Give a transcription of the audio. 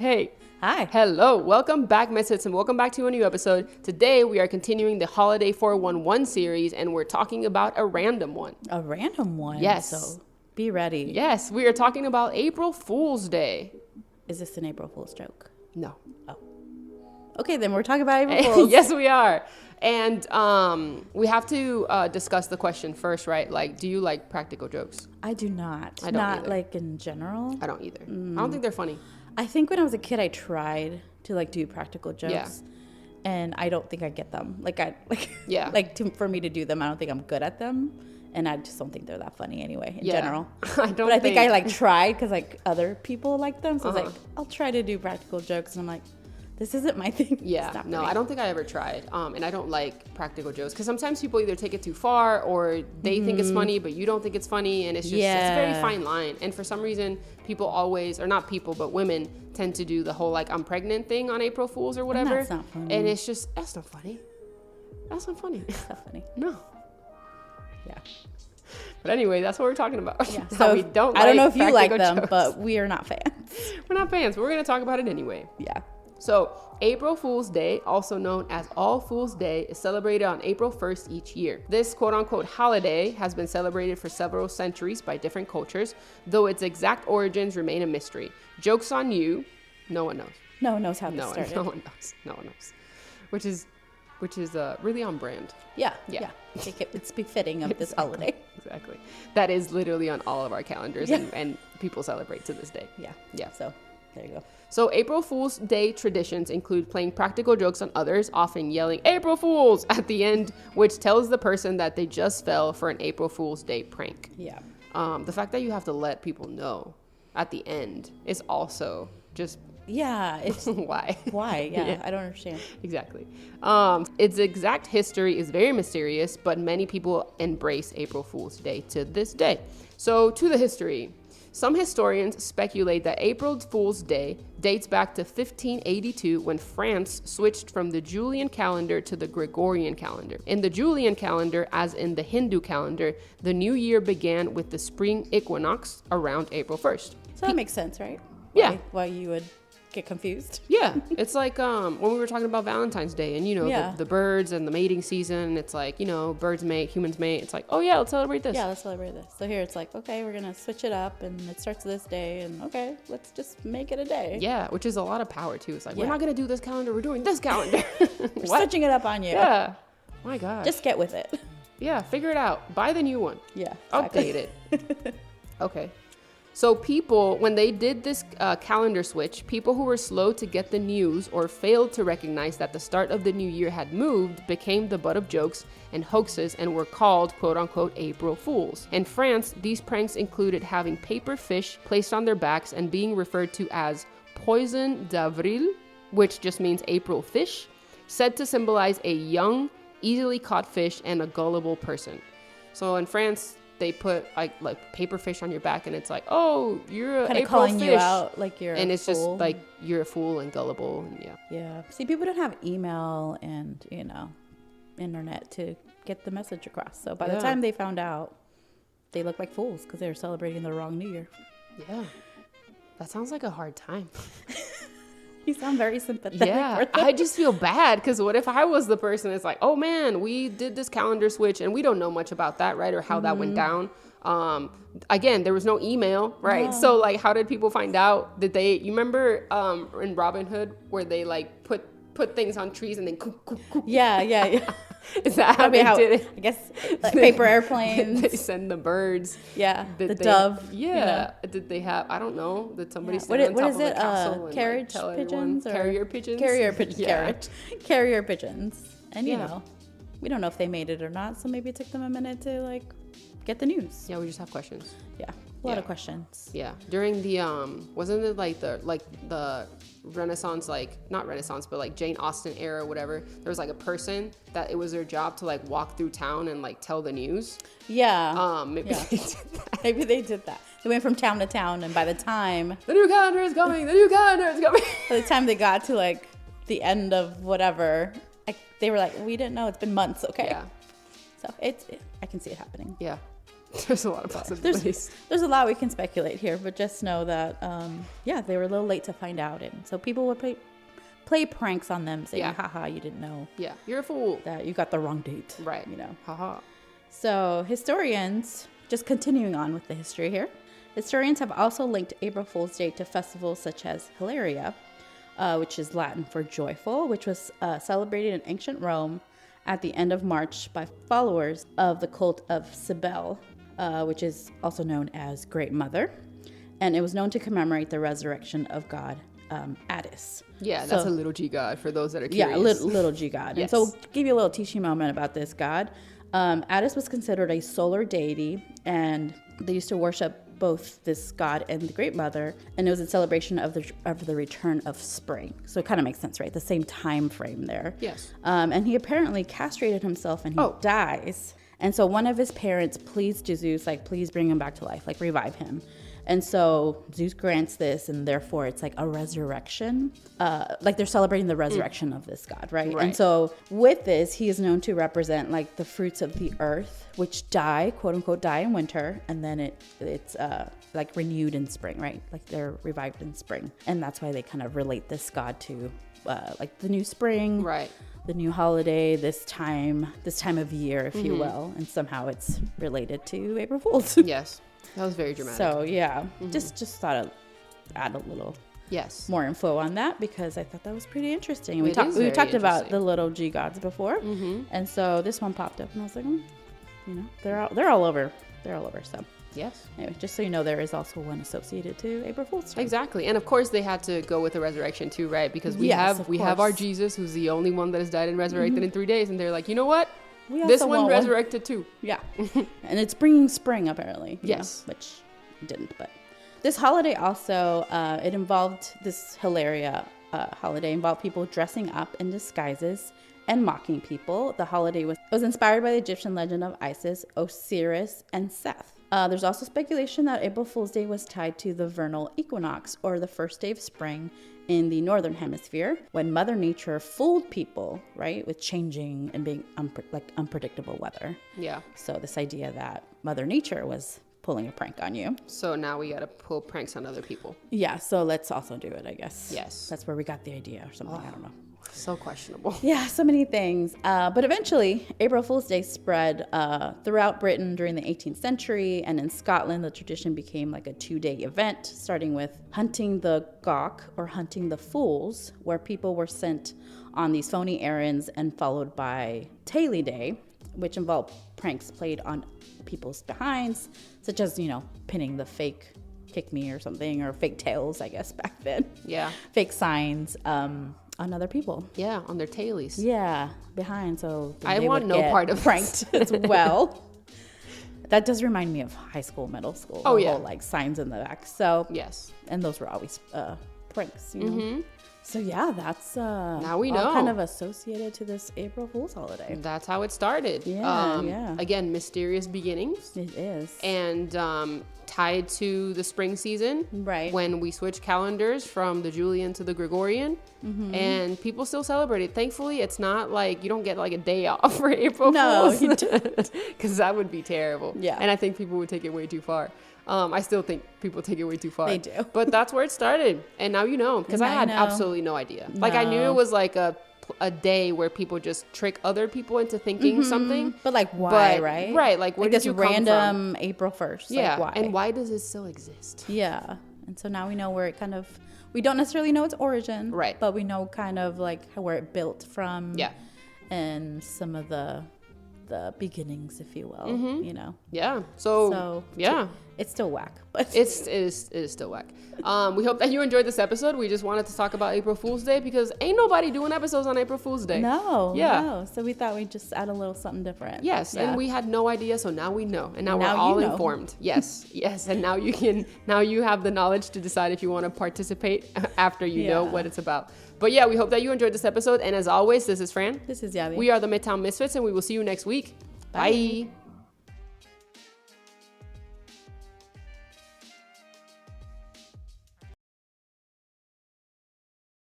Hey. Hi. Hello. Welcome back, Misfits, and welcome back to a new episode. Today, we are continuing the Holiday 411 series, and we're talking about a random one. A random one? Yes. So be ready. Yes, we are talking about April Fool's Day. Is this an April Fool's joke? No. Oh. Okay, then we're talking about April Fool's. Yes, we are. And we have to discuss the question first, right? Like, do you like practical jokes? I do not. I don't Not either. like in general. I don't either. I don't think they're funny. I think when I was a kid, I tried to like do practical jokes. Yeah. And I don't think I get them. Yeah. For me to do them, I don't think I'm good at them. And I just don't think they're that funny anyway, in Yeah. general. But I think I like tried because like other people like them. So I was like, I'll try to do practical jokes. And I'm like, this isn't my thing. Yeah, no, I don't think I ever tried. And I don't like practical jokes because sometimes people either take it too far or they think it's funny, but you don't think it's funny. And it's just, it's a very fine line. And for some reason, people always, or not people, but women tend to do the whole like, I'm pregnant thing on April Fools or whatever. And that's not funny. And it's just, that's not funny. That's not funny. It's not funny. No. Yeah. But anyway, that's what we're talking about. Yeah. How So we don't I don't know like if you like practical them, jokes. but we are not fans. We're not fans, but we're going to talk about it anyway. Yeah. So, April Fool's Day, also known as All Fool's Day, is celebrated on April 1st each year. This quote-unquote holiday has been celebrated for several centuries by different cultures, though its exact origins remain a mystery. Joke's on you, no one knows. No one knows how this No started. one knows. Which is really on brand. Yeah. Yeah. I think it's befitting of this holiday. Exactly. That is literally on all of our calendars, Yeah. and people celebrate to this day. Yeah. Yeah. So there you go. So April Fool's Day traditions include playing practical jokes on others, often yelling April Fools at the end, which tells the person that they just fell for an April Fool's Day prank. Yeah. The fact that you have to let people know at the end is also just Yeah. It's why. why? Yeah, Yeah. I don't understand. Exactly. Its exact history is very mysterious, but many people embrace April Fool's Day to this day. So to the history. Some historians speculate that April Fool's Day dates back to 1582 when France switched from the Julian calendar to the Gregorian calendar. In the Julian calendar, as in the Hindu calendar, the new year began with the spring equinox around April 1st. So that makes sense, right? Yeah. Why you would get confused. Yeah, it's like when we were talking about Valentine's Day and, Yeah. the birds and the mating season. It's like, birds mate, humans mate. It's like, oh yeah, let's celebrate this. Yeah, let's celebrate this. So here it's like, okay, we're going to switch it up and it starts this day and okay, let's just make it a day. Yeah, which is a lot of power too. It's like, we're Yeah. not going to do this calendar, we're doing this calendar. We're switching it up on you. Yeah. My God. Just get with it. Yeah, figure it out. Buy the new one. Yeah. Update it. Okay. So people, when they did this calendar switch, people who were slow to get the news or failed to recognize that the start of the new year had moved became the butt of jokes and hoaxes and were called quote-unquote April Fools. In France, these pranks included having paper fish placed on their backs and being referred to as poisson d'avril, which just means April fish, said to symbolize a young, easily caught fish and a gullible person. So in France, they put like paper fish on your back and it's like, oh, you're Kind of April calling fish. you out like you're And a it's fool. just like you're a fool and gullible. And yeah. Yeah. See, people don't have email and, internet to get the message across. So by the Yeah. time they found out, they looked like fools because they were celebrating the wrong New Year. Yeah. That sounds like a hard time. You sound very sympathetic. Yeah. for them. I just feel bad because what if I was the person that's like, oh man, we did this calendar switch and we don't know much about that, right? Or how that went down. Again, there was no email, right? No. So like, how did people find out? You remember in Robin Hood where they like put things on trees and then Yeah. Is that how Probably they how, did it? I guess like paper airplanes. They send the birds. Yeah, Did the they- dove. Yeah. Did they have? I don't know. Did somebody Yeah. stand on top What is of it? a castle and like, Carriage tell pigeons? everyone? Carrier pigeons. Carrier pigeons. Yeah. Carrier pigeons. And Yeah. we don't know if they made it or not. So maybe it took them a minute to like get the news. Yeah, we just have questions. Yeah, a lot Yeah. of questions. Yeah, during the wasn't it like the Renaissance, like not Renaissance, but like Jane Austen era or whatever? There was like a person that it was their job to like walk through town and like tell the news. Yeah. Maybe Yeah. they did that. Maybe they did that. They went from town to town, and by the time The new calendar is coming. The new calendar is coming. they got to like the end of whatever, they were like, we didn't know. It's been months. Okay. Yeah. So I can see it happening. Yeah. There's a lot of possibilities. There's a lot we can speculate here, but just know that, they were a little late to find out. And so people would play pranks on them saying, haha, you didn't know. Yeah, you're a fool. That you got the wrong date. Right. Haha. So historians, just continuing on with the history here, historians have also linked April Fool's Day to festivals such as Hilaria, which is Latin for joyful, which was celebrated in ancient Rome at the end of March by followers of the cult of Cybele, which is also known as Great Mother. And it was known to commemorate the resurrection of God Attis. Yeah, that's a little G god for those that are curious. Yeah, little G god. Yes. And so to give you a little teaching moment about this god, Attis was considered a solar deity, and they used to worship both this god and the Great Mother, and it was in celebration of the return of spring. So it kind of makes sense, right? The same time frame there. Yes. And he apparently castrated himself, and he dies. And so one of his parents pleads to Zeus, like, please bring him back to life, like revive him. And so Zeus grants this, and therefore it's like a resurrection. Like they're celebrating the resurrection of this god, right? And so with this, he is known to represent like the fruits of the earth, which die, quote unquote, die in winter, and then it's like renewed in spring, right? Like they're revived in spring, and that's why they kind of relate this god to like the new spring, right? The new holiday, this time of year, if you will, and somehow it's related to April Fool's. Yes. That was very dramatic. So yeah, just thought I'd add a little more info on that because I thought that was pretty interesting. We talked about the little G gods before, and so this one popped up, and I was like, they're all over. So yes. Anyway, just so you know, there is also one associated to April Fool's Day. Exactly, and of course they had to go with the resurrection too, right? Because we have our Jesus, who's the only one that has died and resurrected in 3 days, and they're like, you know what? This one resurrected too. Yeah. And it's bringing spring, apparently. Yes. Which didn't. But this holiday also, it involved this Hilaria holiday, involved people dressing up in disguises and mocking people. The holiday was inspired by the Egyptian legend of Isis, Osiris, and Seth. There's also speculation that April Fool's Day was tied to the vernal equinox, or the first day of spring in the northern hemisphere, when Mother Nature fooled people, right, with changing and being unpredictable weather. Yeah. So this idea that Mother Nature was pulling a prank on you. So now we gotta pull pranks on other people. Yeah, so let's also do it, I guess. Yes. That's where we got the idea or something, I don't know. So questionable. Yeah, so many things. But eventually, April Fool's Day spread throughout Britain during the 18th century. And in Scotland, the tradition became like a 2-day event, starting with hunting the gawk, or hunting the fools, where people were sent on these phony errands, and followed by Taily Day, which involved pranks played on people's behinds, such as, pinning the fake kick me or something, or fake tails, I guess, back then. Yeah. Fake signs. On other people. Yeah, on their tailies. Yeah, behind. So I want no part of pranked as well. That does remind me of high school, middle school. Oh, yeah. Whole, like signs in the back. So yes, and those were always pranks. You know? So yeah, that's now we know, kind of associated to this April Fool's holiday. That's how it started. Yeah. Again, mysterious beginnings. It is. And tied to the spring season, right? When we switch calendars from the Julian to the Gregorian, and people still celebrate it. Thankfully, it's not like you don't get like a day off for April Fools. You don't, because that would be terrible. Yeah, and I think people would take it way too far. I still think people take it way too far. They do, but that's where it started, and now you know, because I had absolutely no idea. Like I knew it was like a day where people just trick other people into thinking something. But like why, right? Right, like where did you come random from? April 1st. Yeah, like why? And why does it still exist? Yeah, and so now we know where it kind of, we don't necessarily know its origin. Right. But we know kind of like where it built from. Yeah. And some of the beginnings, if you will, Yeah. So yeah. It's still whack, but it is still whack. We hope that you enjoyed this episode. We just wanted to talk about April Fool's Day because ain't nobody doing episodes on April Fool's Day. No. So we thought we'd just add a little something different. Yes, yeah. And we had no idea, so now we know, and now we're all informed. Yes, and now you have the knowledge to decide if you want to participate after you know what it's about. But yeah, we hope that you enjoyed this episode, and as always, this is Fran. This is Yadi. We are the Midtown Misfits, and we will see you next week. Bye.